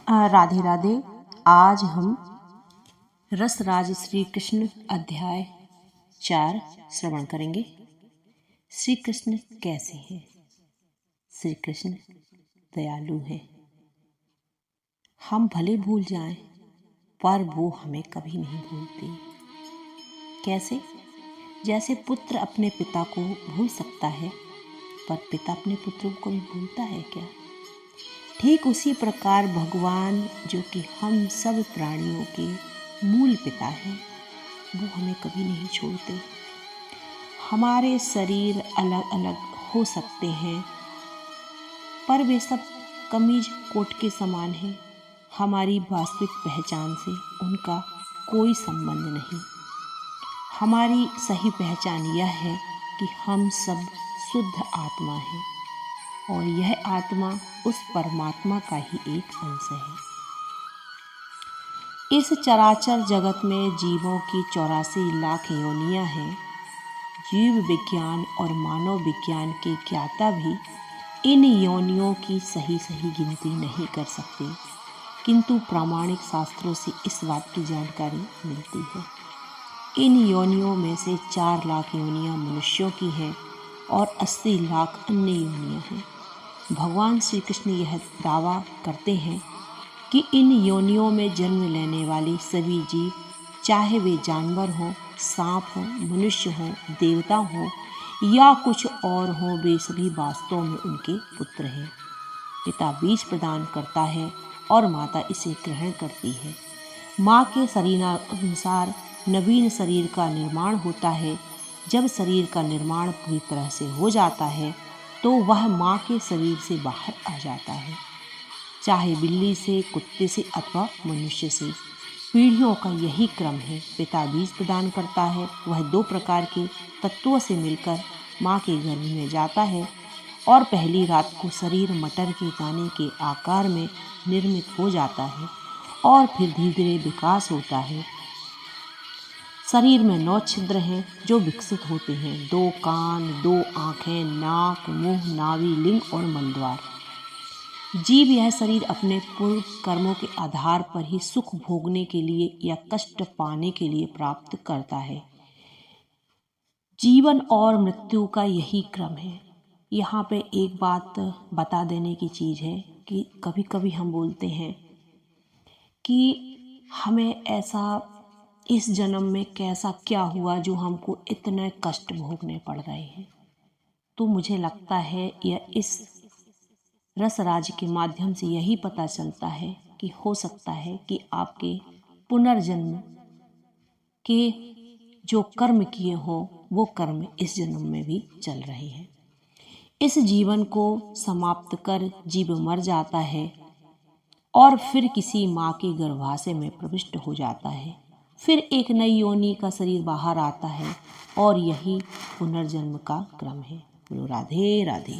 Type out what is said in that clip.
राधे राधे। आज हम रसराज श्री कृष्ण अध्याय 4 श्रवण करेंगे। श्री कृष्ण कैसे हैं? श्री कृष्ण दयालु हैं। हम भले भूल जाएं, पर वो हमें कभी नहीं भूलते। कैसे? जैसे पुत्र अपने पिता को भूल सकता है, पर पिता अपने पुत्र को भी भूलता है क्या? ठीक उसी प्रकार भगवान, जो कि हम सब प्राणियों के मूल पिता हैं, वो हमें कभी नहीं छोड़ते। हमारे शरीर अलग अलग हो सकते हैं, पर वे सब कमीज कोट के समान हैं। हमारी वास्तविक पहचान से उनका कोई संबंध नहीं। हमारी सही पहचान यह है कि हम सब शुद्ध आत्मा हैं, और यह आत्मा उस परमात्मा का ही एक अंश है। इस चराचर जगत में जीवों की 84 लाख योनियां हैं। जीव विज्ञान और मानव विज्ञान के ज्ञाता भी इन योनियों की सही गिनती नहीं कर सकते, किंतु प्रामाणिक शास्त्रों से इस बात की जानकारी मिलती है। इन योनियों में से 4 लाख योनियां मनुष्यों की हैं और 80 लाख अन्य योनियां हैं। भगवान श्री कृष्ण यह दावा करते हैं कि इन योनियों में जन्म लेने वाले सभी जीव, चाहे वे जानवर हों, सांप हों, मनुष्य हों, देवता हों या कुछ और हों, वे सभी वास्तव में उनके पुत्र हैं। पिता बीज प्रदान करता है और माता इसे ग्रहण करती है। माँ के शरीरानुसार नवीन शरीर का निर्माण होता है। जब शरीर का निर्माण पूरी तरह से हो जाता है, तो वह माँ के शरीर से बाहर आ जाता है, चाहे बिल्ली से, कुत्ते से अथवा मनुष्य से। पीढ़ियों का यही क्रम है। पिता बीज प्रदान करता है, वह 2 प्रकार के तत्वों से मिलकर माँ के गर्भ में जाता है और पहली रात को शरीर मटर के दाने के आकार में निर्मित हो जाता है, और फिर धीरे धीरे विकास होता है। शरीर में 9 छिद्र हैं जो विकसित होते हैं: 2 कान, 2 आँखें, नाक, मुंह, नाभि, लिंग और मलद्वार। जीव यह शरीर अपने पूर्व कर्मों के आधार पर ही सुख भोगने के लिए या कष्ट पाने के लिए प्राप्त करता है। जीवन और मृत्यु का यही क्रम है। यहाँ पे एक बात बता देने की चीज़ है कि कभी कभी हम बोलते हैं कि हमें ऐसा इस जन्म में कैसा क्या हुआ जो हमको इतने कष्ट भोगने पड़ रहे हैं। तो मुझे लगता है यह इस रसराज के माध्यम से यही पता चलता है कि हो सकता है कि आपके पुनर्जन्म के जो कर्म किए हो, वो कर्म इस जन्म में भी चल रहे हैं। इस जीवन को समाप्त कर जीव मर जाता है और फिर किसी माँ के गर्भाशय में प्रविष्ट हो जाता है। फिर एक नई योनि का शरीर बाहर आता है, और यही पुनर्जन्म का क्रम है। बोलो राधे राधे।